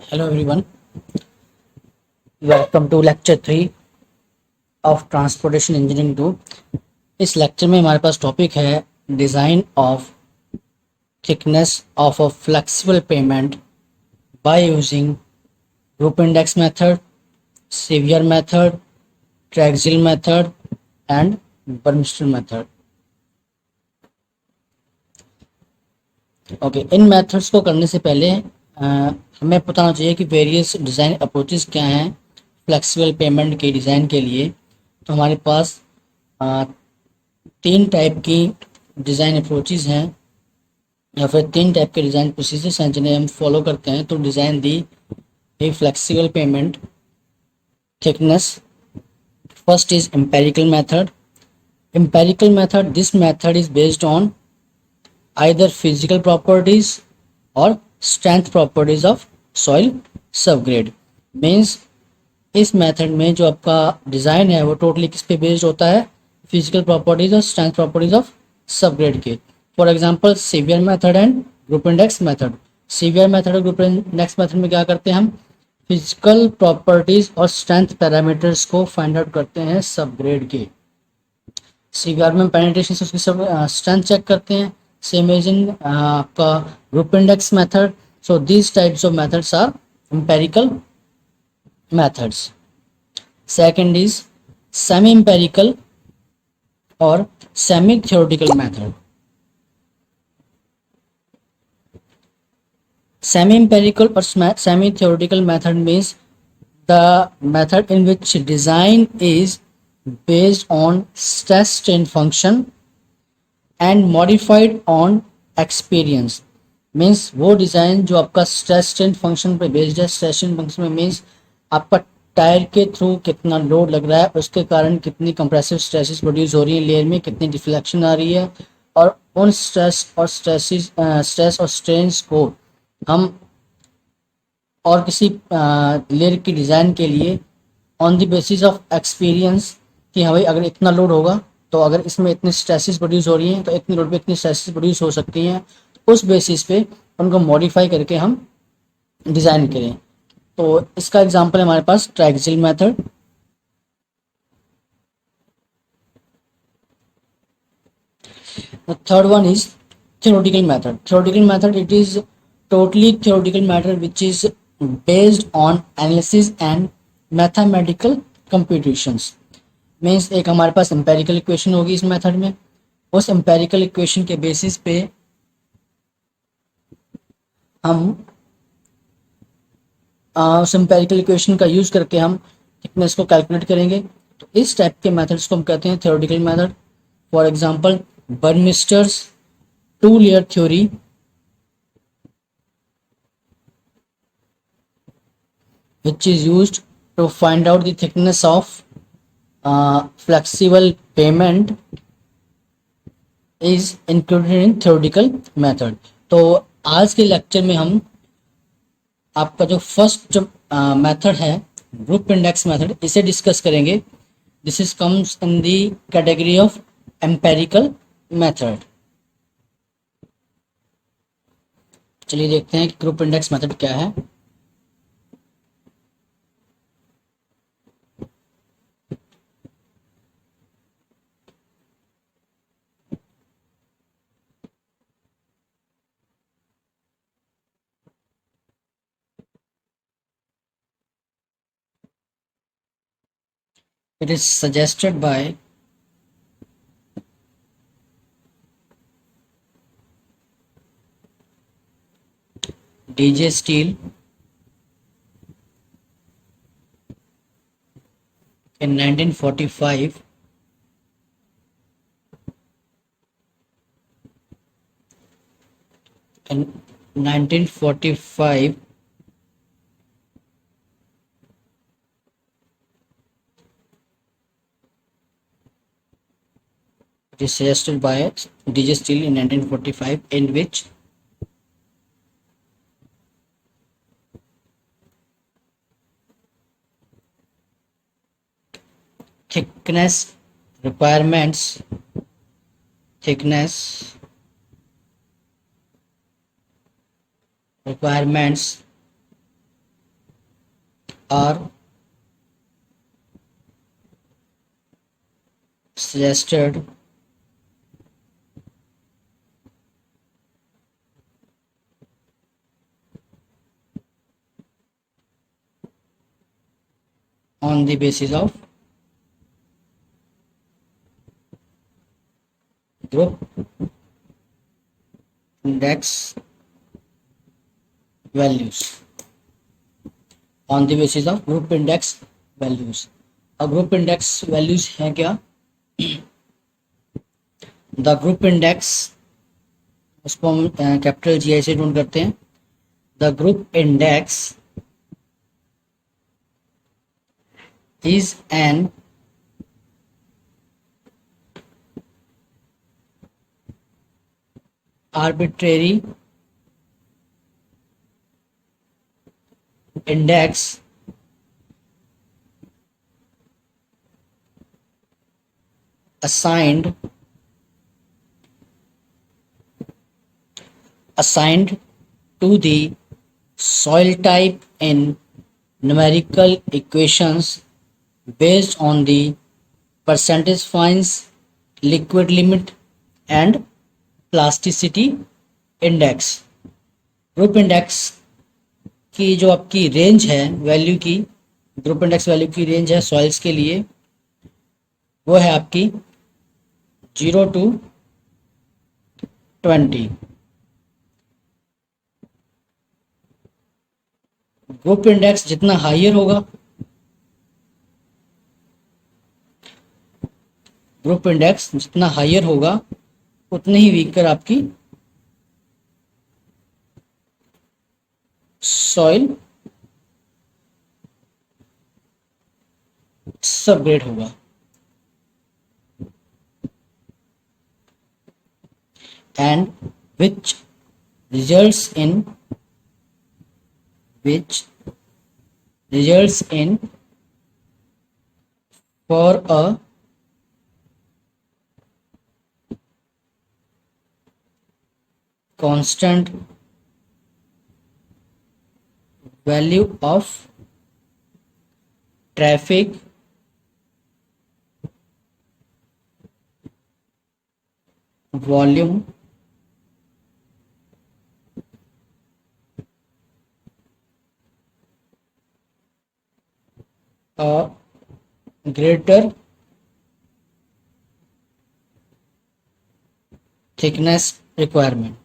Hello everyone, welcome to lecture 3 of transportation engineering 2। इस lecture में हमारे पास टॉपिक है design of thickness of a flexible pavement by using group index method, CBR method, triaxial method and Burmister method. Okay, इन methods को करने से पहले हमें पता होना चाहिए कि वेरियस डिज़ाइन अप्रोचेस क्या हैं फ्लेक्सिबल पेमेंट के डिज़ाइन के लिए। तो हमारे पास अ, तीन टाइप की डिज़ाइन अप्रोचेस हैं या फिर तीन टाइप के डिज़ाइन प्रोसीजर्स हैं जिन्हें हम फॉलो करते हैं तो design the a flexible pavement thickness. First is empirical method. Empirical method, this method is based on either physical properties और strength properties of soil subgrade. Means इस मेथड में जो आपका डिज़ाइन है वो टोटली किस पे बेस्ड होता है, फिजिकल प्रॉपर्टीज और स्ट्रेंथ प्रॉपर्टीज ऑफ सबग्रेड के। For example severe method and group index method. Severe method और ग्रुप इंडेक्स मेथड में क्या करते हैं, हम फिजिकल प्रॉपर्टीज और स्ट्रेंथ पैरामीटर्स को फाइंड आउट करते हैं सबग्रेड के। सीवीआर में पेनिट्रेशन से उसकी सब स्ट्रेंथ चेक करते हैं। सेम एज इन आपका group index method. So these types of methods are empirical methods. Second is semi-empirical or semi-theoretical method. Semi-empirical or semi-theoretical method means the method in which design is based on stress strain function and modified on experience। Means वो design जो आपका stress strain function पे based है। Stress strain function में means आपका tyre के through कितना load लग रहा है, उसके कारण कितनी कंप्रेसिव स्ट्रेसेस प्रोड्यूस हो रही है लेयर में, कितनी डिफ्लेक्शन आ रही है, और उन स्ट्रेस और स्ट्रेन्स को हम और किसी लेयर की डिज़ाइन के लिए on the basis of experience कि हाँ भाई अगर इतना लोड होगा तो अगर इसमें इतनी स्ट्रेसेस प्रोड्यूस हो रही हैं तो इतनी लोड पे इतनी स्ट्रेसेस प्रोड्यूस हो सकती हैं, उस बेसिस पे उनको मॉडिफाई करके हम डिज़ाइन करें। तो इसका एग्जांपल है हमारे पास ट्रैक्जिल method. The third one is theoretical method. Theoretical method, it is totally theoretical method which is based on analysis and mathematical computations। Means एक हमारे पास एम्पेरिकल इक्वेशन होगी इस मेथड में, उस एम्पेरिकल इक्वेशन के बेसिस पे हम उस एम्पेरिकल इक्वेशन का यूज करके हम थिकनेस को कैलकुलेट करेंगे। तो इस टाइप के मेथड्स को हम कहते हैं theoretical method. For example Burmister's two layer theory, which is used to find out the thickness of flexible pavement is included in theoretical method। तो आज के लेक्चर में हम आपका जो फर्स्ट मेथड है ग्रुप इंडेक्स मेथड, इसे डिस्कस करेंगे। This is comes in the category of empirical method. चलिए देखते हैं कि ग्रुप इंडेक्स मेथड क्या है। It is suggested by DJ Steele in 1945 in 1945 it is suggested by DJ Steele in 1945, in which thickness requirements thickness requirements are suggested on the basis of group index values. On the basis of group index values. अब group index values हैं क्या? The group index, उसको हम capital GI से note करते हैं. The group index is an arbitrary index assigned to the soil type in numerical equations based on the percentage fines, liquid limit and plasticity index. Group index की जो आपकी range है value की, group index value की range है soils के लिए, वो है आपकी 0 to 20. ग्रुप इंडेक्स जितना हायर होगा, ग्रुप इंडेक्स जितना हायर होगा उतनी ही वीकर आपकी सॉइल सबग्रेड होगा. And which results in for a constant value of traffic volume a greater thickness requirement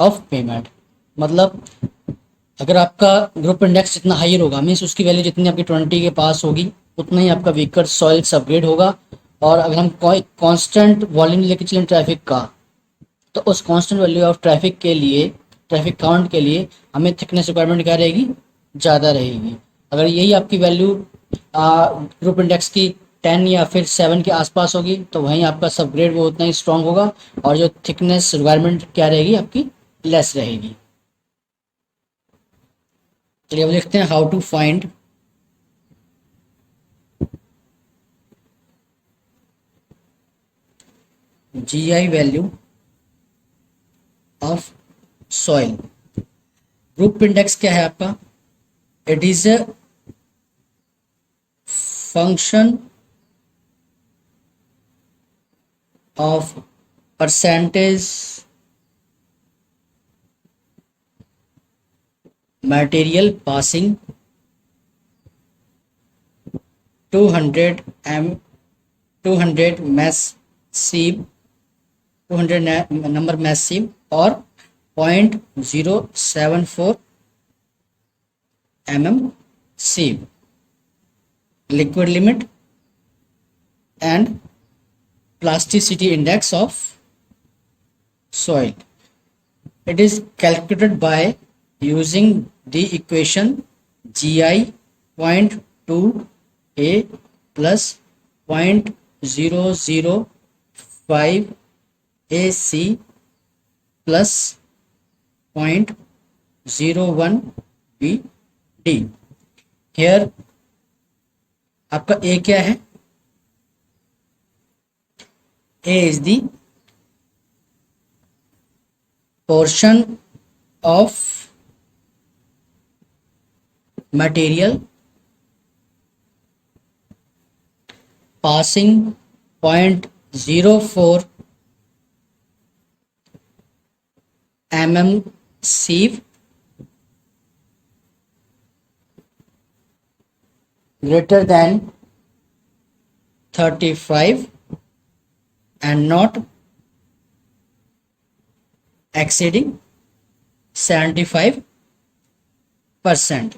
of payment. मतलब अगर आपका ग्रुप इंडेक्स जितना हायर होगा मीन्स उसकी वैल्यू जितनी आपकी 20 के पास होगी उतना ही आपका वीकर सॉइल अपग्रेड होगा. और अगर हम कोई कांस्टेंट वॉल्यूम लेके चलें ट्रैफिक का, तो उस कांस्टेंट वैल्यू ऑफ ट्रैफिक के लिए, ट्रैफिक काउंट के लिए हमें थिकनेस रिक्वायरमेंट क्या रहेगी, ज़्यादा रहेगी. अगर यही आपकी वैल्यू ग्रुप इंडेक्स की 10 या फिर 7 के आसपास होगी तो वहीं आपका सबग्रेड वो उतना ही स्ट्रांग होगा और जो थिकनेस रिक्वायरमेंट क्या रहेगी आपकी लेस रहेगी. चलिए अब लिखते हैं how to find GI value of soil. Group index क्या है आपका? It is a function of percentage material passing 200 mass sieve, 200 number mass sieve और 0.074 mm sieve, liquid limit and plasticity index of soil. It is calculated by using the equation GI 0.2a plus 0.005 AC plus 0.01 BD. Here आपका A क्या है? A is the portion of material passing 0.04 mm sieve greater than 35 and not exceeding 75%।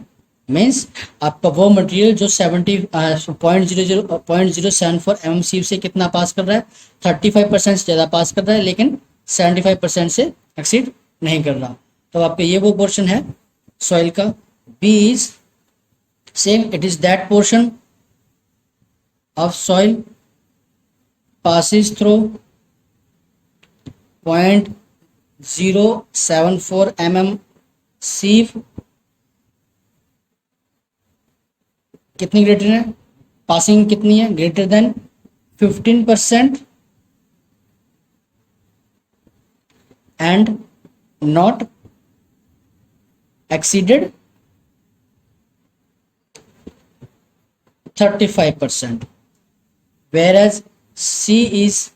Means आपका वो material जो 70.007 सीव से कितना पास कर रहा है, 35% से ज़्यादा पास कर रहा है, लेकिन 75% से एक्सीड नहीं कर रहा। तो आपका ये वो पोर्शन है सॉइल का। B is same, it is that portion of soil passes through 0.074 mm sieve कितनी ग्रेटर है, पासिंग कितनी है, greater than 15% and not exceeded 35%, whereas C is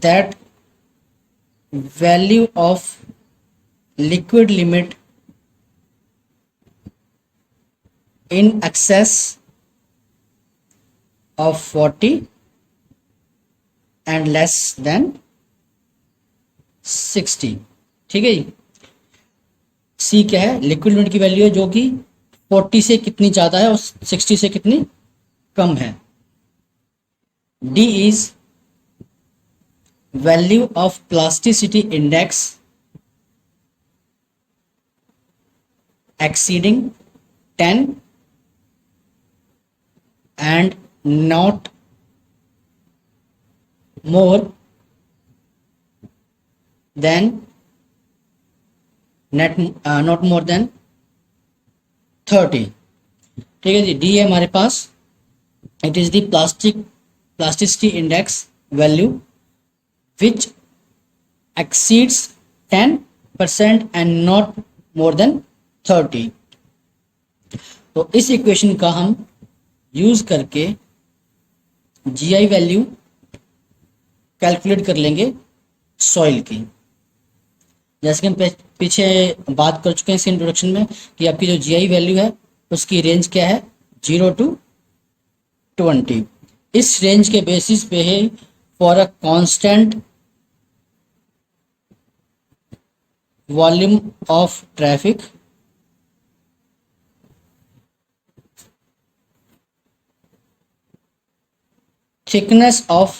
that value of liquid limit in excess of 40 and less than 60। ठीक है जी। सी क्या है, liquid limit की value है जो कि 40 से कितनी ज़्यादा है और 60 से कितनी कम है। D is value of plasticity index exceeding 10 and not more than not more than 30। ठीक है जी। डी है हमारे पास, it is the plasticity index value which exceeds 10% and not more than 30। तो इस इक्वेशन का हम यूज करके जीआई वैल्यू कैलकुलेट कर लेंगे सॉइल की। जैसे कि हम पीछे बात कर चुके हैं इस इंट्रोडक्शन में कि आपकी जो जीआई वैल्यू है उसकी रेंज क्या है, 0 to 20। इस रेंज के बेसिस पे है for a constant volume of traffic thickness of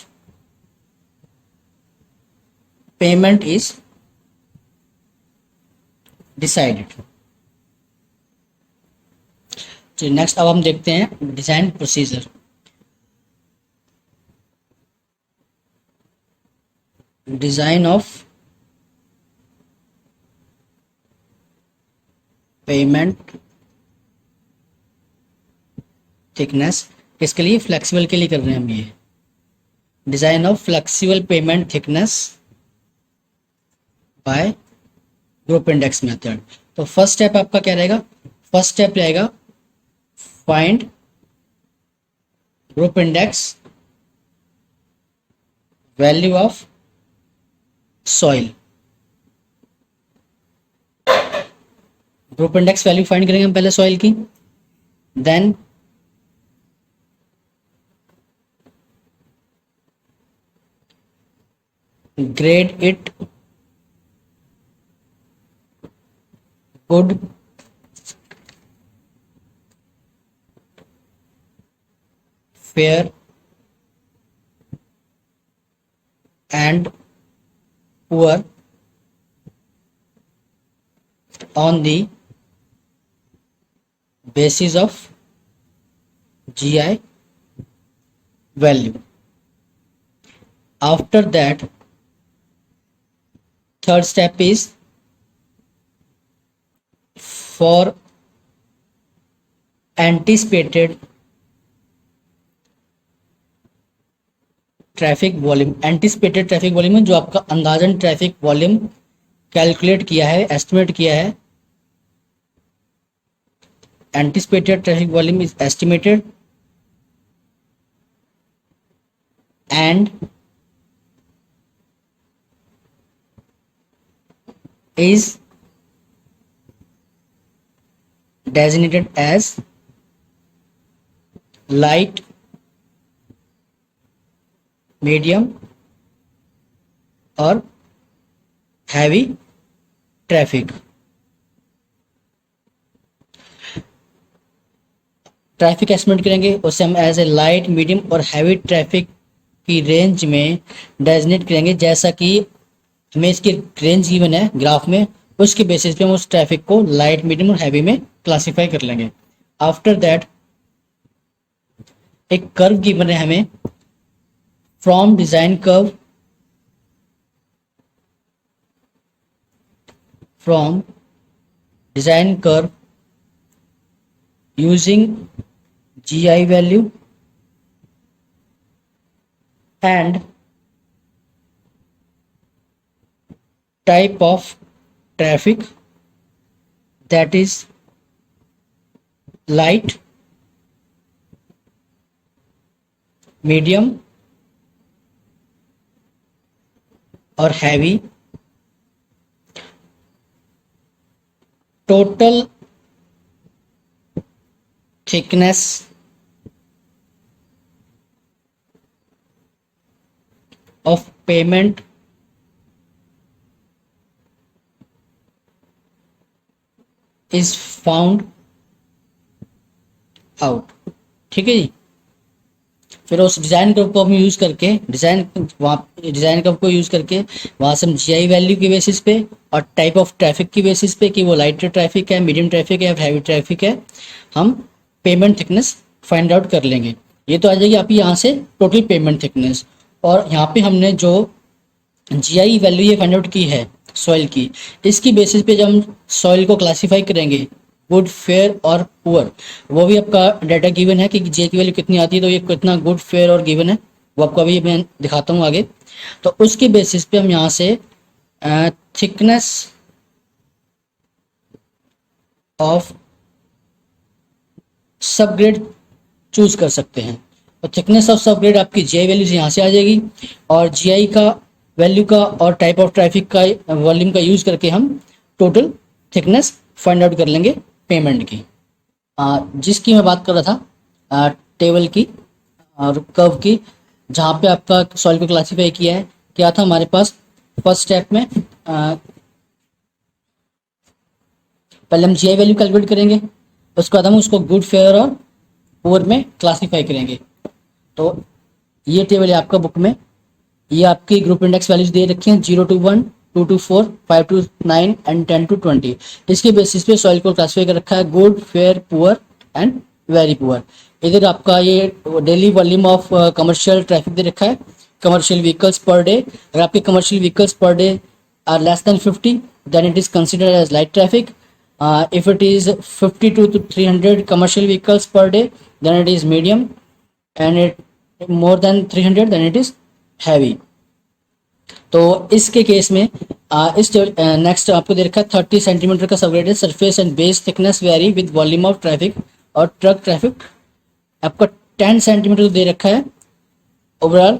payment is decided। चलिए नेक्स्ट अब हम देखते हैं design procedure. Design of payment thickness, किसके लिए, फ्लेक्सिबल के लिए कर रहे हैं हम ये। Design of flexible pavement thickness bye group index method. तो फर्स्ट स्टेप आपका क्या रहेगा, फर्स्ट स्टेप रहेगा find group index value of soil. Group index value find करेंगे हम पहले सॉइल की, then grade it good, fair and poor on the basis of GI value। After that, third step is for anticipated traffic volume, anticipated traffic volume है जो आपका अंदाजन traffic volume calculate किया है, एस्टिमेट किया है। Anticipated traffic volume is estimated and is designated as light, medium और heavy traffic। Traffic estimate करेंगे उसे हम एज ए लाइट, मीडियम और हैवी ट्रैफिक की रेंज में डेजिग्नेट करेंगे, जैसा कि हमें इसकी रेंज गिवन है ग्राफ में, उसके बेसिस पे हम उस ट्रैफिक को लाइट, मीडियम और हैवी में क्लासिफाई कर लेंगे। आफ्टर दैट एक कर्व गिवन है हमें, from design curve, from design curve using GI value and type of traffic, that is light, medium और heavy, total thickness of payment is found out। ठीक है जी। फिर उस डिज़ाइन कर्व को हम यूज़ करके डिज़ाइन कर्व को यूज़ करके वहाँ से हम GI वैल्यू की बेसिस पे और टाइप ऑफ ट्रैफिक की बेसिस पे कि वो लाइट ट्रैफिक है, मीडियम ट्रैफिक है, हैवी ट्रैफिक है, हम पेमेंट थिकनेस फाइंड आउट कर लेंगे। ये तो आ जाएगी आपकी यहाँ से टोटल पेमेंट थिकनेस। और यहाँ पे हमने जो GI वैल्यू ये फाइंड आउट की है सॉइल की, इसकी बेसिस पे जब हम सॉइल को क्लासीफाई करेंगे गुड, फेयर और पुअर, वो भी आपका डाटा गिवन है कि GI की वैल्यू कितनी आती है, तो ये कितना गुड, फेयर और गिवन है, वो आपको अभी मैं दिखाता हूँ आगे। तो उसके बेसिस पे हम यहाँ से थिकनेस ऑफ सबग्रेड चूज कर सकते हैं। तो थिकनेस ऑफ सबग्रेड आपकी GI वैल्यू से यहाँ से आ जाएगी, और GI का वैल्यू का और टाइप ऑफ ट्रैफिक का वॉल्यूम का यूज करके हम टोटल थिकनेस फाइंड आउट कर लेंगे पेमेंट की। जिसकी मैं बात कर रहा था टेबल की और कर्व की, जहाँ पे आपका सॉइल को क्लासीफाई किया है, क्या था हमारे पास फर्स्ट स्टेप में पहले हम GI वैल्यू कैलकुलेट करेंगे, उसके बाद हम उसको गुड, फेयर और पुअर में क्लासीफाई करेंगे। तो ये टेबल है आपका बुक में, ये आपकी ग्रुप इंडेक्स वैल्यूज दे रखी हैं 0 to 1, 2 to 4, 5 to 9 and 10 to 20। इसके बेसिस पे सॉइल को क्लासीफाई कर रखा है good, fair, poor and very poor. इधर आपका ये daily volume of commercial traffic दे रखा है, कमर्शियल व्हीकल्स पर डे। अगर आपके commercial vehicles per day are less than 50 then it is considered as light traffic. if it is 52 to 300 commercial vehicles per day then it is medium, and it more than 300 then it is heavy। तो इसके case में इस next आपको दे रखा है 30 centimetre का subgraded surface and base thickness vary with volume of traffic, और truck traffic आपका 10 सेंटीमीटर दे रखा है ओवरऑल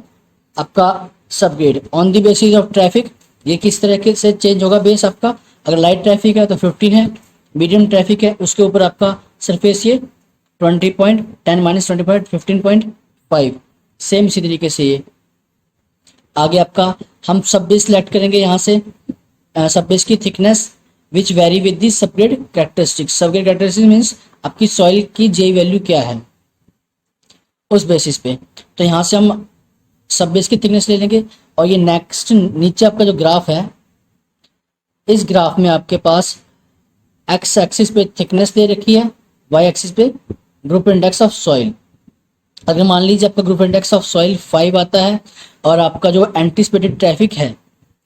आपका subgrade on the basis of traffic. ये किस तरीके से चेंज होगा बेस आपका, अगर लाइट ट्रैफिक है तो 15 है, मीडियम ट्रैफिक है उसके ऊपर आपका सरफेस ये 20.10 माइनस 20 15.5, सेम इसी तरीके से ये आगे आपका हम सब बेस सेलेक्ट करेंगे यहाँ से सब बेस की thickness which very with the subgrade characteristics. Subgrade characteristics means आपकी सॉइल की GI वैल्यू क्या है उस बेसिस पे। तो यहाँ से हम सब बेस की थिकनेस ले लेंगे, और ये नेक्स्ट नीचे आपका जो ग्राफ है, इस ग्राफ में आपके पास एक्स एक्सिस पे थिकनेस दे रखी है, वाई एक्सिस पे ग्रुप इंडेक्स ऑफ सॉइल। अगर मान लीजिए आपका ग्रुप इंडेक्स ऑफ सॉइल 5 आता है और आपका जो एंटिसिपेटेड ट्रैफिक है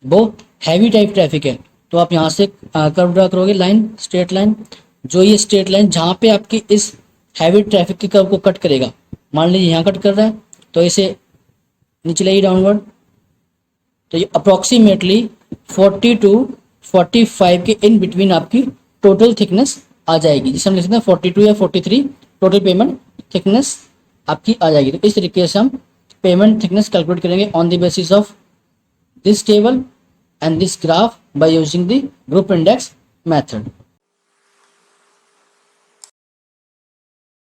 वो हैवी टाइप ट्रैफिक है, तो आप यहाँ से कर्व ड्रा करोगे लाइन, स्ट्रेट लाइन, जो ये स्ट्रेट लाइन जहाँ पे आपकी इस हैवी ट्रैफिक के कर्व को कट करेगा, मान लीजिए यहाँ कट कर रहा है तो इसे नीचे लाइए डाउनवर्ड, तो ये अप्रोक्सीमेटली 40 टू 45 के इन बिटवीन आपकी टोटल थिकनेस आ जाएगी, जिसे हम लिख सकते हैं 42 या 43 टोटल पेमेंट थिकनेस आपकी आ जाएगी। तो इस तरीके से हम पेमेंट थिकनेस कैलकुलेट करेंगे on the basis of this table and this graph by using the group index method.